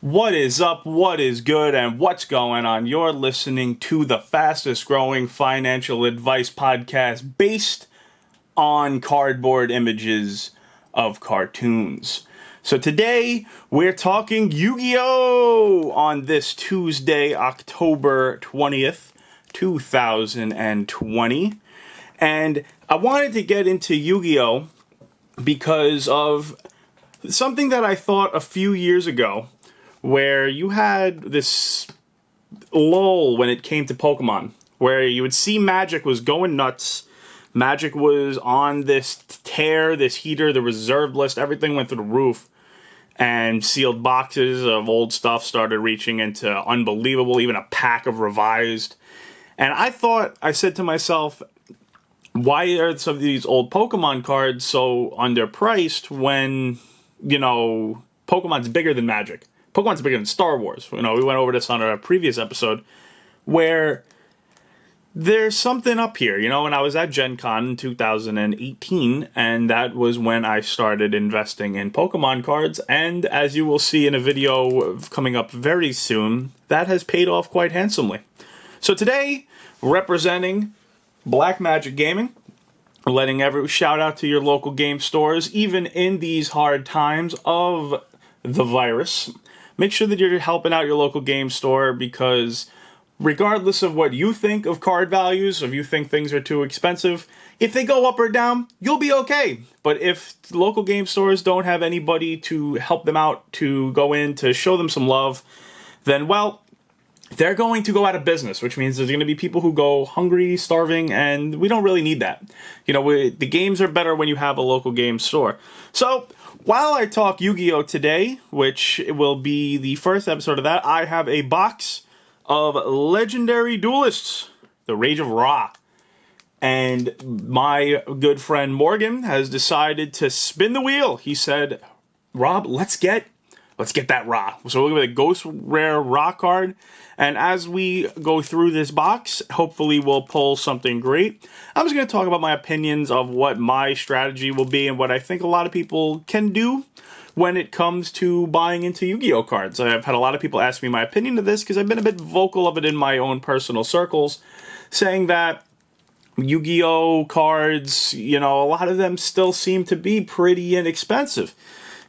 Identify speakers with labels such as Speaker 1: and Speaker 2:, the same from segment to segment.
Speaker 1: What is up, what is good, and what's going on? You're listening to the fastest growing financial advice podcast based on cardboard images of cartoons. So today, we're talking Yu-Gi-Oh! On this Tuesday, October 20th, 2020. And I wanted to get into Yu-Gi-Oh! Because of something that I thought a few years ago, where you had this lull when it came to Pokemon, where you would see Magic was going nuts. Magic was on this tear, this heater, the reserved list, everything went through the roof. And sealed boxes of old stuff started reaching into unbelievable, even a pack of revised. And I said to myself, why are some of these old Pokemon cards so underpriced when, Pokemon's bigger than Magic? Pokemon's bigger than Star Wars. We went over this on a previous episode, where there's something up here. When I was at Gen Con in 2018, and that was when I started investing in Pokemon cards, and as you will see in a video coming up very soon, that has paid off quite handsomely. So today, representing Black Magic Gaming, letting every shout out to your local game stores, even in these hard times of the virus. Make sure that you're helping out your local game store, because regardless of what you think of card values, if you think things are too expensive, if they go up or down, you'll be okay. But if local game stores don't have anybody to help them out, to go in, to show them some love, then, well, they're going to go out of business, which means there's going to be people who go hungry, starving, and we don't really need that. The games are better when you have a local game store. So, while I talk Yu-Gi-Oh! Today, which will be the first episode of that, I have a box of Legendary Duelists, The Rage of Ra. And my good friend Morgan has decided to spin the wheel. He said, Rob, let's get that Ra. So we're going to get a Ghost Rare Ra card. And as we go through this box, hopefully we'll pull something great. I'm just going to talk about my opinions of what my strategy will be and what I think a lot of people can do when it comes to buying into Yu-Gi-Oh! Cards. I've had a lot of people ask me my opinion of this because I've been a bit vocal of it in my own personal circles, saying that Yu-Gi-Oh! Cards, a lot of them still seem to be pretty inexpensive.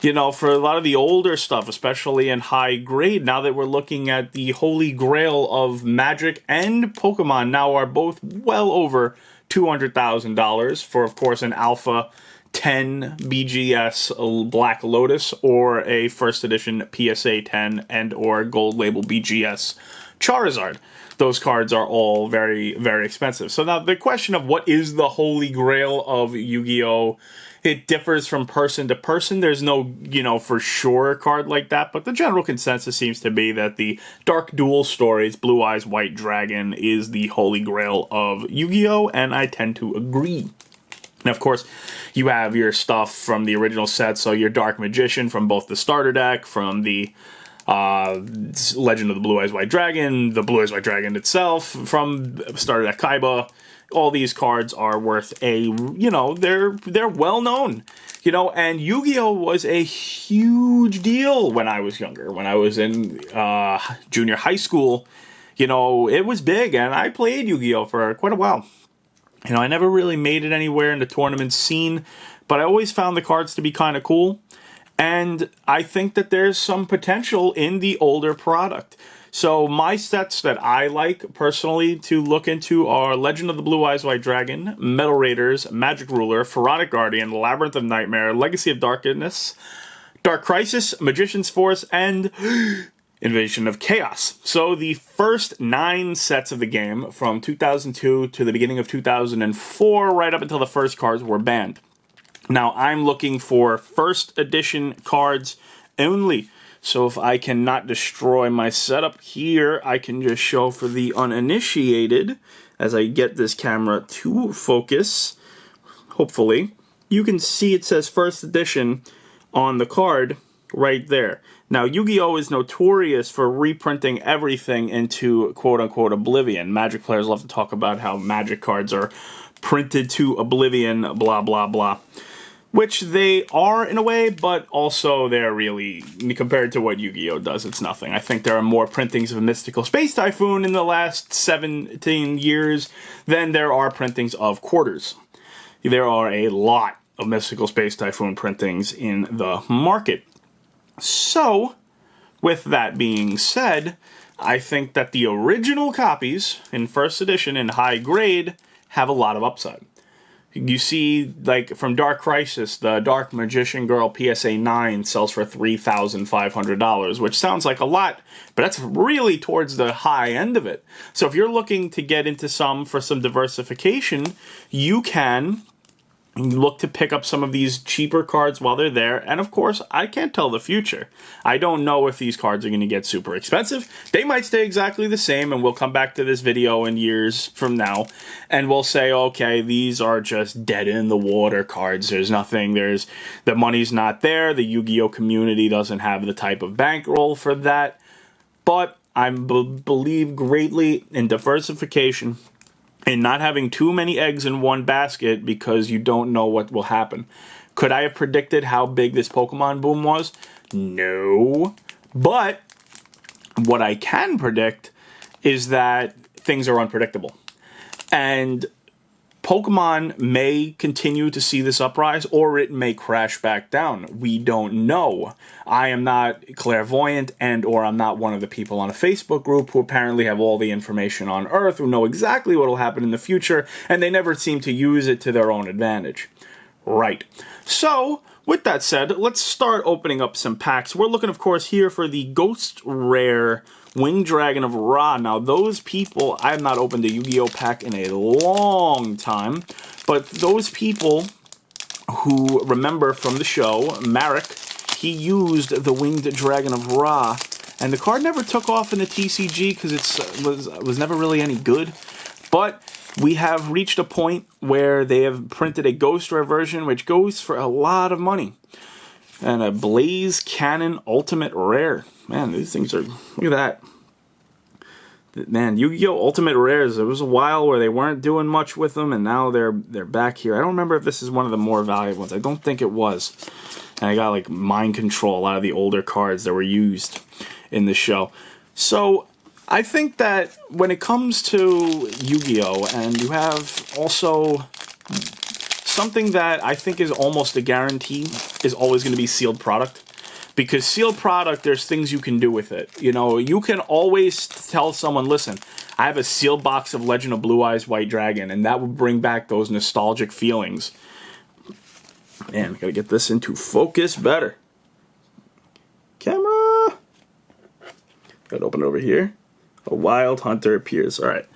Speaker 1: For a lot of the older stuff, especially in high grade, now that we're looking at the holy grail of Magic and Pokemon now are both well over $200,000 for, of course, an Alpha 10 BGS Black Lotus or a first edition PSA 10 and or gold label BGS Charizard. Those cards are all very, very expensive. So now the question of what is the holy grail of Yu-Gi-Oh! It differs from person to person. There's no, for sure card like that, but the general consensus seems to be that the Dark Duel Stories, Blue Eyes White Dragon, is the holy grail of Yu-Gi-Oh! And I tend to agree. And of course, you have your stuff from the original set, so your Dark Magician from both the starter deck, from the Legend of the Blue Eyes White Dragon, the Blue Eyes White Dragon itself, from starter deck Kaiba. All these cards are worth they're well known, and Yu-Gi-Oh! Was a huge deal when I was younger. When I was in junior high school, it was big, and I played Yu-Gi-Oh! For quite a while. I never really made it anywhere in the tournament scene, but I always found the cards to be kind of cool, and I think that there's some potential in the older product. So my sets that I like personally to look into are Legend of the Blue Eyes White Dragon, Metal Raiders, Magic Ruler, Pharaonic Guardian, Labyrinth of Nightmare, Legacy of Darkness, Dark Crisis, Magician's Force, and Invasion of Chaos. So the first 9 sets of the game from 2002 to the beginning of 2004, right up until the first cards were banned. Now I'm looking for first edition cards only. So if I cannot destroy my setup here, I can just show for the uninitiated, as I get this camera to focus, hopefully, you can see it says first edition on the card right there. Now, Yu-Gi-Oh! Is notorious for reprinting everything into quote-unquote oblivion. Magic players love to talk about how Magic cards are printed to oblivion, blah, blah, blah. which they are in a way, but also they're really, compared to what Yu-Gi-Oh does, it's nothing. I think there are more printings of Mystical Space Typhoon in the last 17 years than there are printings of quarters. There are a lot of Mystical Space Typhoon printings in the market. So, with that being said, I think that the original copies in first edition in high grade have a lot of upside. You see, like, from Dark Crisis, the Dark Magician Girl PSA 9 sells for $3,500, which sounds like a lot, but that's really towards the high end of it. So if you're looking to get into some for some diversification, you can look to pick up some of these cheaper cards while they're there. And of course, I can't tell the future. I don't know if these cards are going to get super expensive. They might stay exactly the same, and we'll come back to this video in years from now, and we'll say, okay, these are just dead in the water cards. There's nothing, the money's not there. The Yu-Gi-Oh community doesn't have the type of bankroll for that. But I believe greatly in diversification, and not having too many eggs in one basket because you don't know what will happen. Could I have predicted how big this Pokemon boom was? No. But what I can predict is that things are unpredictable. And Pokemon may continue to see this uprise, or it may crash back down. We don't know. I am not clairvoyant, or I'm not one of the people on a Facebook group who apparently have all the information on Earth, who know exactly what will happen in the future, and they never seem to use it to their own advantage. Right. So, with that said, let's start opening up some packs. We're looking, of course, here for the Ghost Rare Winged Dragon of Ra. Now, those people, I have not opened a Yu-Gi-Oh pack in a long time, but those people who remember from the show, Marek, he used the Winged Dragon of Ra, and the card never took off in the TCG because it was never really any good. But we have reached a point where they have printed a Ghost Rare version, which goes for a lot of money. And a Blaze Cannon Ultimate Rare. Man, these things are... Look at that. Man, Yu-Gi-Oh! Ultimate Rares. There was a while where they weren't doing much with them, and now they're back here. I don't remember if this is one of the more valuable ones. I don't think it was. And I got, like, Mind Control, a lot of the older cards that were used in the show. So, I think that when it comes to Yu-Gi-Oh! And you have also... something that I think is almost a guarantee is always going to be sealed product. Because sealed product, there's things you can do with it. You know, you can always tell someone, listen, I have a sealed box of Legend of Blue Eyes White Dragon, and that will bring back those nostalgic feelings. Man, I gotta get this into focus better. Camera! Gotta open it over here. A wild hunter appears. Alright.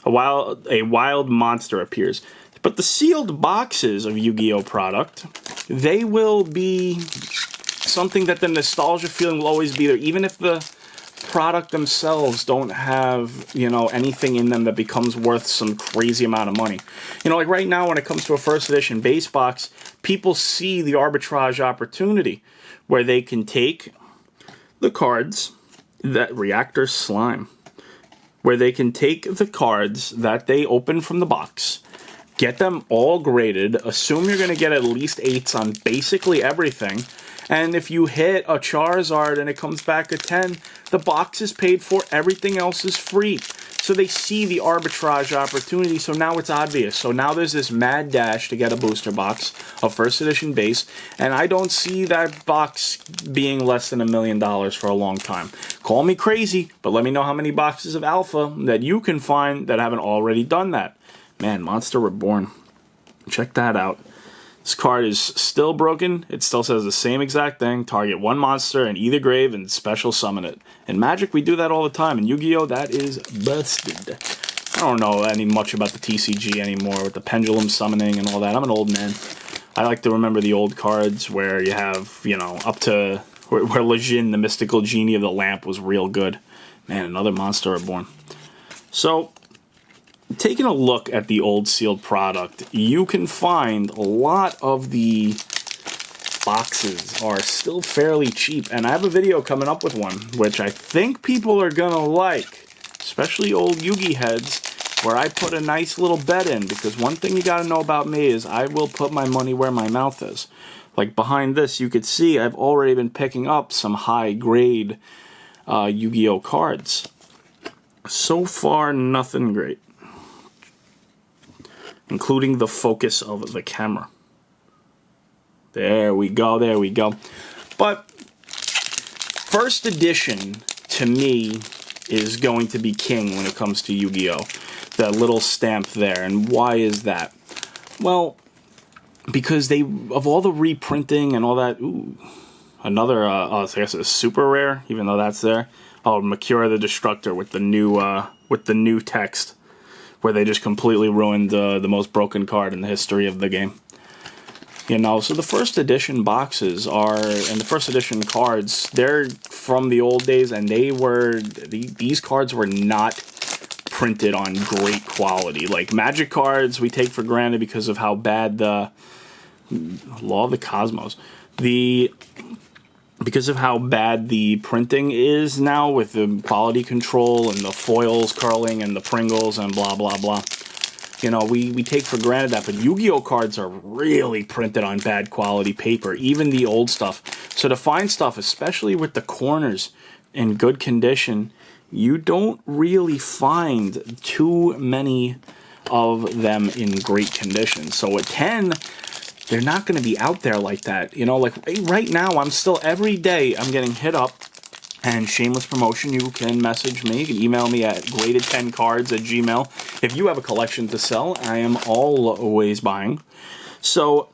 Speaker 1: A wild monster appears. But the sealed boxes of Yu-Gi-Oh! Product, they will be something that the nostalgia feeling will always be there, even if the product themselves don't have, you know, anything in them that becomes worth some crazy amount of money. You know, like right now when it comes to a first edition base box, people see the arbitrage opportunity where they can take the cards that Reactor Slime, where they can take the cards that they open from the box, get them all graded, assume you're going to get at least 8s on basically everything, and if you hit a Charizard and it comes back a 10, the box is paid for, everything else is free. So they see the arbitrage opportunity, so now it's obvious. So now there's this mad dash to get a booster box, a first edition base, and I don't see that box being less than $1 million for a long time. Call me crazy, but let me know how many boxes of Alpha that you can find that haven't already done that. Man, Monster Reborn. Check that out. This card is still broken. It still says the same exact thing. Target one monster in either grave and special summon it. In Magic, we do that all the time. In Yu-Gi-Oh, that is busted. I don't know much about the TCG anymore with the pendulum summoning and all that. I'm an old man. I like to remember the old cards where you have, you know, up to where Lejin, the mystical genie of the lamp, was real good. Man, another Monster Reborn. So, taking a look at the old sealed product, you can find a lot of the boxes are still fairly cheap, and I have a video coming up with one, which I think people are gonna like, especially old Yugi heads, where I put a nice little bet in, because one thing you got to know about me is I will put my money where my mouth is. Like behind this, you could see I've already been picking up some high-grade Yu-Gi-Oh cards. So far, nothing great. Including the focus of the camera. There we go, there we go. But first edition, to me, is going to be king when it comes to Yu-Gi-Oh! That little stamp there. And why is that? Well, because they, of all the reprinting and all that, ooh, another, I guess it's super rare, even though that's there. Oh, Makura the Destructor with the new text, where they just completely ruined the most broken card in the history of the game. You know, so the first edition boxes are, and the first edition cards, they're from the old days, and they were, these cards were not printed on great quality. Like Magic cards, we take for granted because of how bad the Law of the Cosmos, because of how bad the printing is now with the quality control and the foils curling and the Pringles and blah, blah, blah. You know, we take for granted that, but Yu-Gi-Oh cards are really printed on bad quality paper, even the old stuff. So to find stuff, especially with the corners in good condition, you don't really find too many of them in great condition. So at 10, they're not going to be out there like that. You know, like right now, I'm still, every day, I'm getting hit up. And shameless promotion, you can message me, you can email me at graded10cards@gmail. If you have a collection to sell, I am always buying. So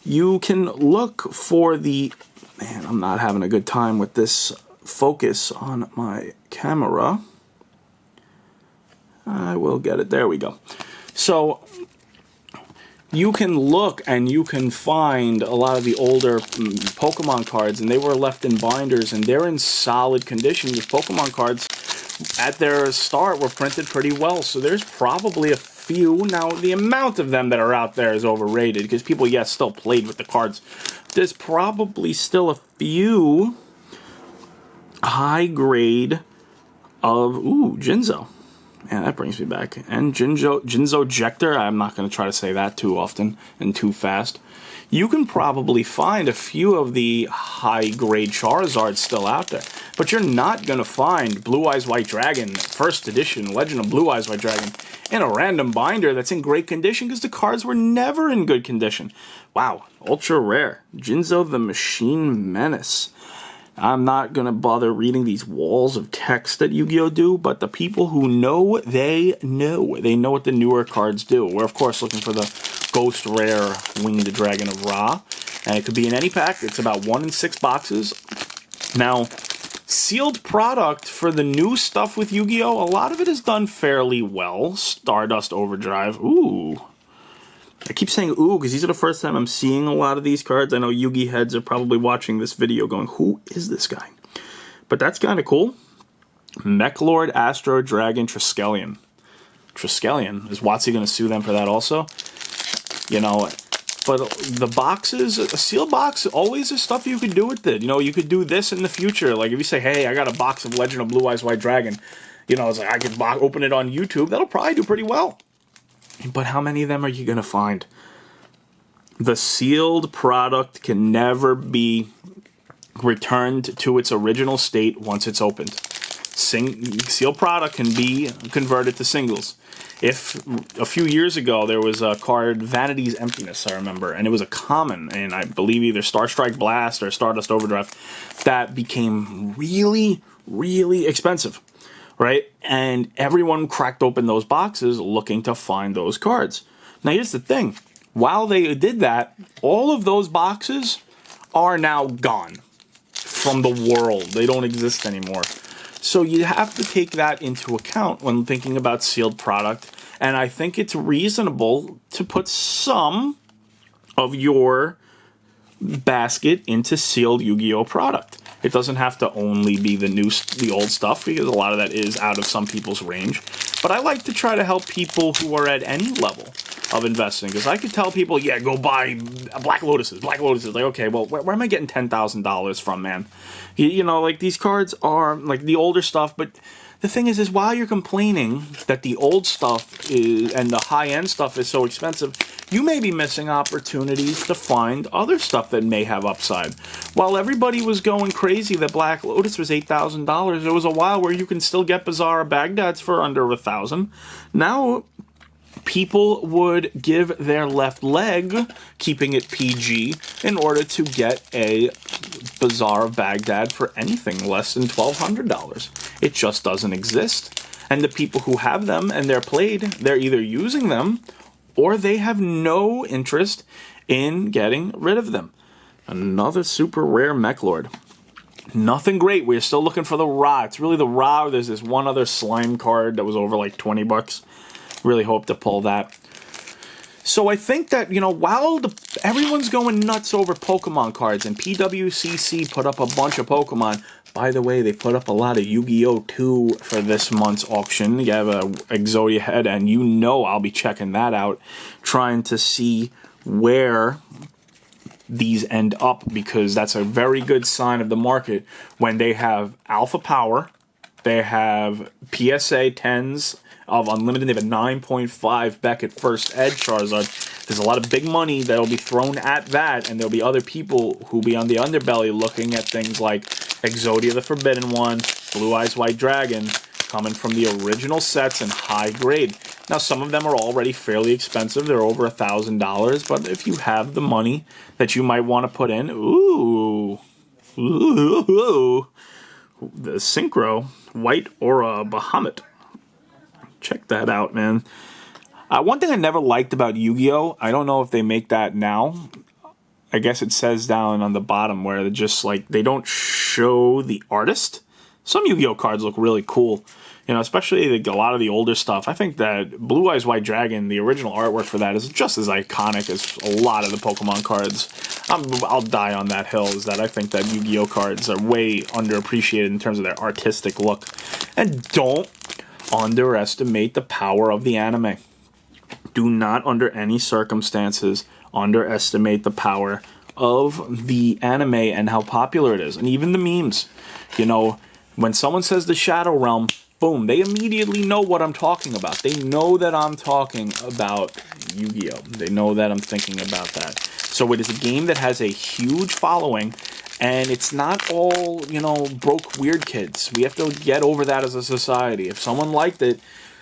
Speaker 1: you can look for the, man, I'm not having a good time with this focus on my camera. I will get it, there we go. So you can look and you can find a lot of the older Pokemon cards, and they were left in binders, and they're in solid condition. Because Pokemon cards, at their start, were printed pretty well. So there's probably a few. Now, the amount of them that are out there is overrated, because people, yes, still played with the cards. There's probably still a few high grade of, ooh, Jinzo. Man, that brings me back. And Jinzo Jector, I'm not going to try to say that too often and too fast. You can probably find a few of the high-grade Charizards still out there. But you're not going to find Blue Eyes White Dragon, first edition, Legend of Blue Eyes White Dragon, in a random binder that's in great condition, because the cards were never in good condition. Wow, ultra rare. Jinzo the Machine Menace. I'm not going to bother reading these walls of text that Yu-Gi-Oh! Do, but the people who know, they know. They know what the newer cards do. We're, of course, looking for the Ghost Rare Winged Dragon of Ra, and it could be in any pack. It's about 1 in 6 boxes. Now, sealed product for the new stuff with Yu-Gi-Oh! A lot of it is done fairly well. Stardust Overdrive. Ooh. I keep saying ooh, because these are the first time I'm seeing a lot of these cards. I know Yugi heads are probably watching this video going, who is this guy? But that's kind of cool. Mechlord Astro Dragon Triskelion. Triskelion? Is WotC going to sue them for that also? You know, but the boxes, a sealed box, always is stuff you could do with it. You know, you could do this in the future. Like if you say, hey, I got a box of Legend of Blue Eyes White Dragon. You know, it's like I could open it on YouTube. That'll probably do pretty well. But how many of them are you going to find? The sealed product can never be returned to its original state once it's opened. Sealed product can be converted to singles. If a few years ago there was a card, Vanity's Emptiness, I remember, and it was a common, and I believe either Star Strike Blast or Stardust Overdrive, that became really, really expensive. Right? And everyone cracked open those boxes looking to find those cards. Now, here's the thing. While they did that, all of those boxes are now gone from the world. They don't exist anymore. So you have to take that into account when thinking about sealed product. And I think it's reasonable to put some of your basket into sealed Yu-Gi-Oh! Product. It doesn't have to only be the old stuff, because a lot of that is out of some people's range. But I like to try to help people who are at any level of investing, because I could tell people, yeah, go buy Black Lotuses. Black Lotuses. Like, okay, well, where am I getting $10,000 from, man? You know, like, these cards are, like, the older stuff, but the thing is while you're complaining that the old stuff is, and the high-end stuff is so expensive, you may be missing opportunities to find other stuff that may have upside. While everybody was going crazy that Black Lotus was $8,000, there was a while where you can still get Bazaar Baghdad's for under $1,000. Now, people would give their left leg, keeping it PG, in order to get a Bazaar of Baghdad for anything less than $1,200. It just doesn't exist. And the people who have them and they're played, they're either using them or they have no interest in getting rid of them. Another super rare Mech Lord. Nothing great. We're still looking for the Ra. It's really the Ra. There's this one other slime card that was over like 20 bucks. Really hope to pull that. So I think that, while everyone's going nuts over Pokemon cards, and PWCC put up a bunch of Pokemon. By the way, they put up a lot of Yu-Gi-Oh! 2 for this month's auction. You have a Exodia head, and I'll be checking that out, trying to see where these end up, because that's a very good sign of the market when they have Alpha Power, they have PSA 10s, of Unlimited. They have a 9.5 Beckett First Ed Charizard. There's a lot of big money that'll be thrown at that, and there'll be other people who'll be on the underbelly looking at things like Exodia the Forbidden One, Blue Eyes White Dragon, coming from the original sets and high grade. Now, some of them are already fairly expensive. They're over $1,000, but if you have the money that you might want to put in, the Synchro White Aura Bahamut. Check that out, man. One thing I never liked about Yu-Gi-Oh! I don't know if they make that now. I guess it says down on the bottom where they're just like, they don't show the artist. Some Yu-Gi-Oh! Cards look really cool. Especially a lot of the older stuff. I think that Blue Eyes White Dragon, the original artwork for that, is just as iconic as a lot of the Pokemon cards. I'll die on that hill, is that I think that Yu-Gi-Oh! Cards are way underappreciated in terms of their artistic look. And don't underestimate the power of the anime. Do not, under any circumstances, underestimate the power of the anime and how popular it is. And even the memes. When someone says the Shadow Realm, boom, they immediately know what I'm talking about. They know that I'm talking about Yu-Gi-Oh! They know that I'm thinking about that. So it is a game that has a huge following, and it's not all, broke weird kids. We have to get over that as a society. If someone liked it,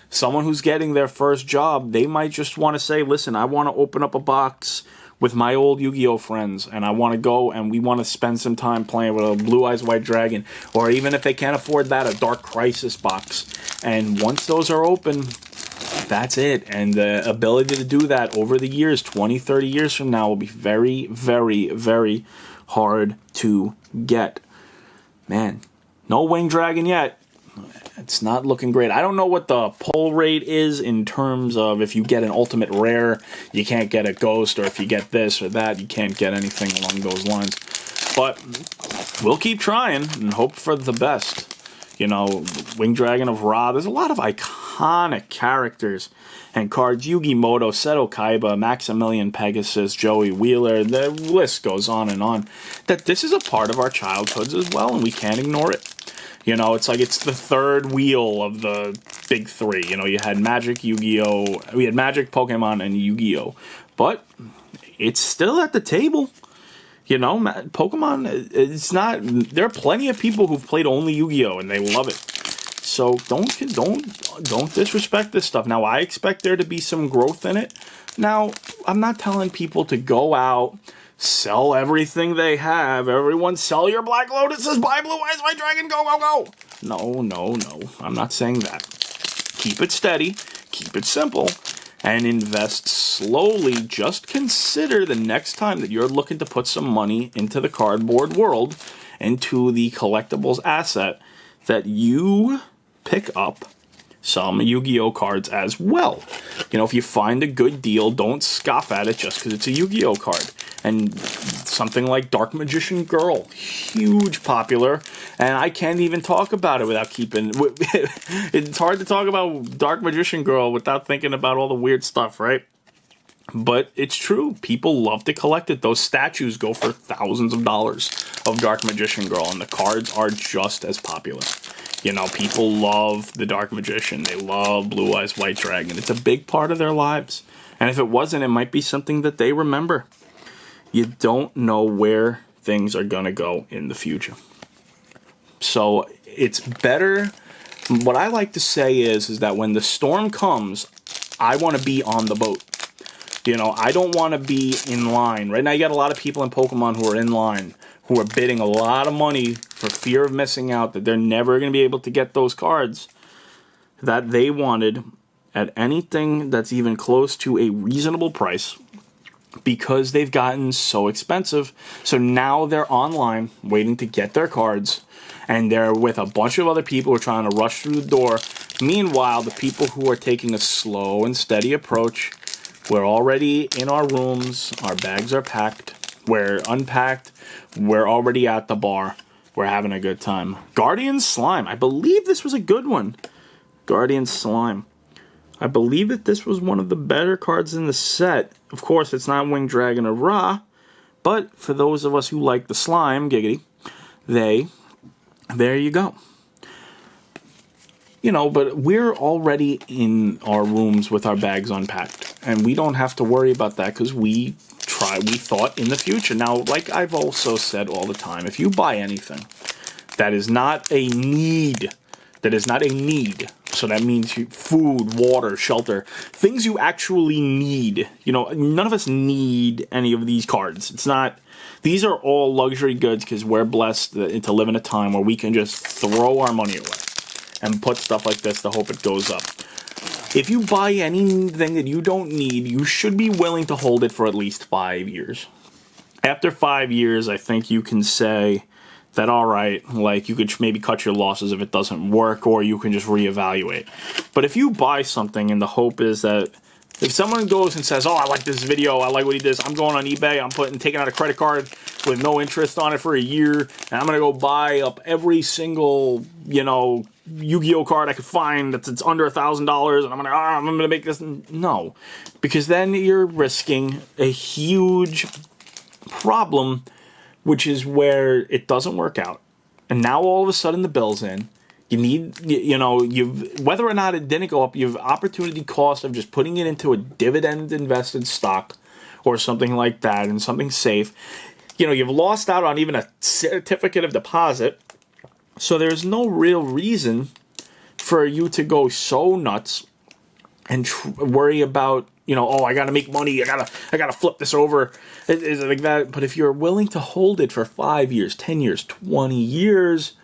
Speaker 1: someone who's getting their first job, they might just want to say, listen, I want to open up a box with my old Yu-Gi-Oh! Friends, and I want to go and we want to spend some time playing with a Blue Eyes White Dragon, or even if they can't afford that, a Dark Crisis box. And once those are open, that's it. And the ability to do that over the years, 20, 30 years from now, will be very, very, very hard to get. Man, no Winged Dragon yet. It's not looking great. I don't know what the pull rate is in terms of if you get an ultimate rare, you can't get a ghost, or if you get this or that, you can't get anything along those lines. But we'll keep trying and hope for the best. Winged Dragon of Ra, there's a lot of iconic characters and cards. Yugi Moto, Seto Kaiba, Maximilian Pegasus, Joey Wheeler, the list goes on and on. That this is a part of our childhoods as well, and we can't ignore it. It's like it's the third wheel of the big three. You had Magic, Yu-Gi-Oh! We had Magic, Pokemon, and Yu-Gi-Oh! But it's still at the table. Pokemon, it's not... There are plenty of people who've played only Yu-Gi-Oh! And they love it. So don't disrespect this stuff. Now, I expect there to be some growth in it. Now, I'm not telling people to go out, sell everything they have. Everyone sell your Black Lotuses, buy Blue Eyes White Dragon, go, go, go. No. I'm not saying that. Keep it steady, keep it simple, and invest slowly. Just consider the next time that you're looking to put some money into the cardboard world, into the collectibles asset, that you pick up some Yu-Gi-Oh! Cards as well. If you find a good deal, don't scoff at it just because it's a Yu-Gi-Oh! Card. And something like Dark Magician Girl, huge popular, and I can't even talk about it without keeping... It's hard to talk about Dark Magician Girl without thinking about all the weird stuff, right? But it's true. People love to collect it. Those statues go for thousands of dollars of Dark Magician Girl, and the cards are just as popular. You know, people love the Dark Magician. They love Blue Eyes White Dragon. It's a big part of their lives. And if it wasn't, it might be something that they remember. You don't know where things are going to go in the future. So it's better. What I like to say is that when the storm comes, I want to be on the boat. You know, I don't want to be in line. Right now, you got a lot of people in Pokemon who are in line, who are bidding a lot of money for fear of missing out, that they're never going to be able to get those cards that they wanted at anything that's even close to a reasonable price because they've gotten so expensive. So now they're online waiting to get their cards, and they're with a bunch of other people who are trying to rush through the door. Meanwhile, the people who are taking a slow and steady approach, we're already in our rooms, our bags are packed, we're unpacked, we're already at the bar, we're having a good time. Guardian Slime, I believe this was a good one. Guardian Slime. I believe that this was one of the better cards in the set. Of course, it's not Winged Dragon or Ra, but for those of us who like the slime, giggity, there you go. You know, but we're already in our rooms with our bags unpacked, and we don't have to worry about that because we thought in the future. Now, like I've also said all the time, if you buy anything that is not a need, so that means food, water, shelter, things you actually need. You know, none of us need any of these cards. It's not, these are all luxury goods because we're blessed to live in a time where we can just throw our money away and put stuff like this to hope it goes up. If you buy anything that you don't need, you should be willing to hold it for at least 5 years. After 5 years, I think you can say that, all right, like you could maybe cut your losses if it doesn't work, or you can just reevaluate. But if you buy something and the hope is that if someone goes and says, oh, I like this video, I like what he does, I'm going on eBay, I'm taking out a credit card with no interest on it for a year, and I'm going to go buy up every single, you know, Yu-Gi-Oh card I could find that's under $1,000, and I'm gonna make this. No, because then you're risking a huge problem, which is where it doesn't work out, and now all of a sudden the bill's in. You need, you know, whether or not it didn't go up, you have opportunity cost of just putting it into a dividend invested stock or something like that, and something safe. You know, you've lost out on even a certificate of deposit. So there's no real reason for you to go so nuts and worry about, you know, oh, I gotta make money, I gotta flip this over, it's like that. But if you're willing to hold it for 5 years, 10 years, 20 years,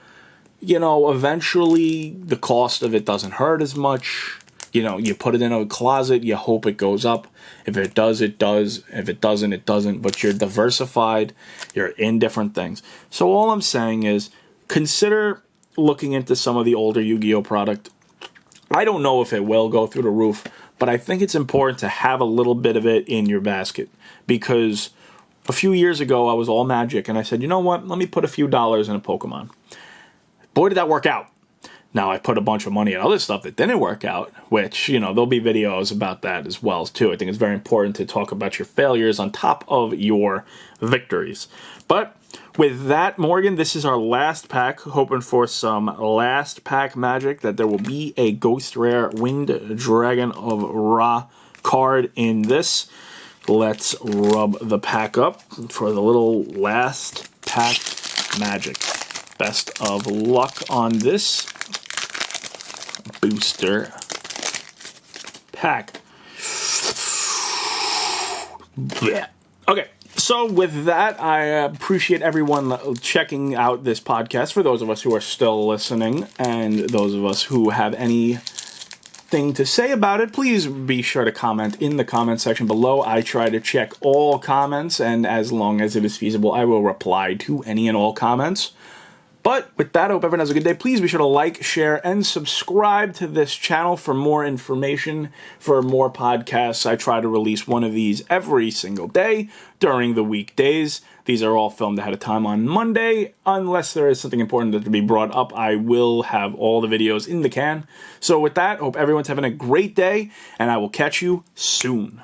Speaker 1: you know, eventually the cost of it doesn't hurt as much. You know, you put it in a closet, you hope it goes up. If it does, it does. If it doesn't, it doesn't. But you're diversified, you're in different things. So all I'm saying is, consider looking into some of the older Yu-Gi-Oh product. I don't know if it will go through the roof, but I think it's important to have a little bit of it in your basket. Because a few years ago, I was all Magic, and I said, you know what, let me put a few dollars in a Pokemon. Boy, did that work out. Now, I put a bunch of money in other stuff that didn't work out, which, you know, there'll be videos about that as well, too. I think it's very important to talk about your failures on top of your victories. But with that, Morgan, this is our last pack. Hoping for some last pack magic, that there will be a Ghost Rare Winged Dragon of Ra card in this. Let's rub the pack up for the little last pack magic. Best of luck on this booster pack. Yeah. Okay. So with that, I appreciate everyone checking out this podcast. For those of us who are still listening, and those of us who have anything to say about it, please be sure to comment in the comment section below. I try to check all comments, and as long as it is feasible, I will reply to any and all comments. But with that, I hope everyone has a good day. Please be sure to like, share, and subscribe to this channel for more information, for more podcasts. I try to release one of these every single day during the weekdays. These are all filmed ahead of time on Monday. Unless there is something important to be brought up, I will have all the videos in the can. So with that, I hope everyone's having a great day, and I will catch you soon.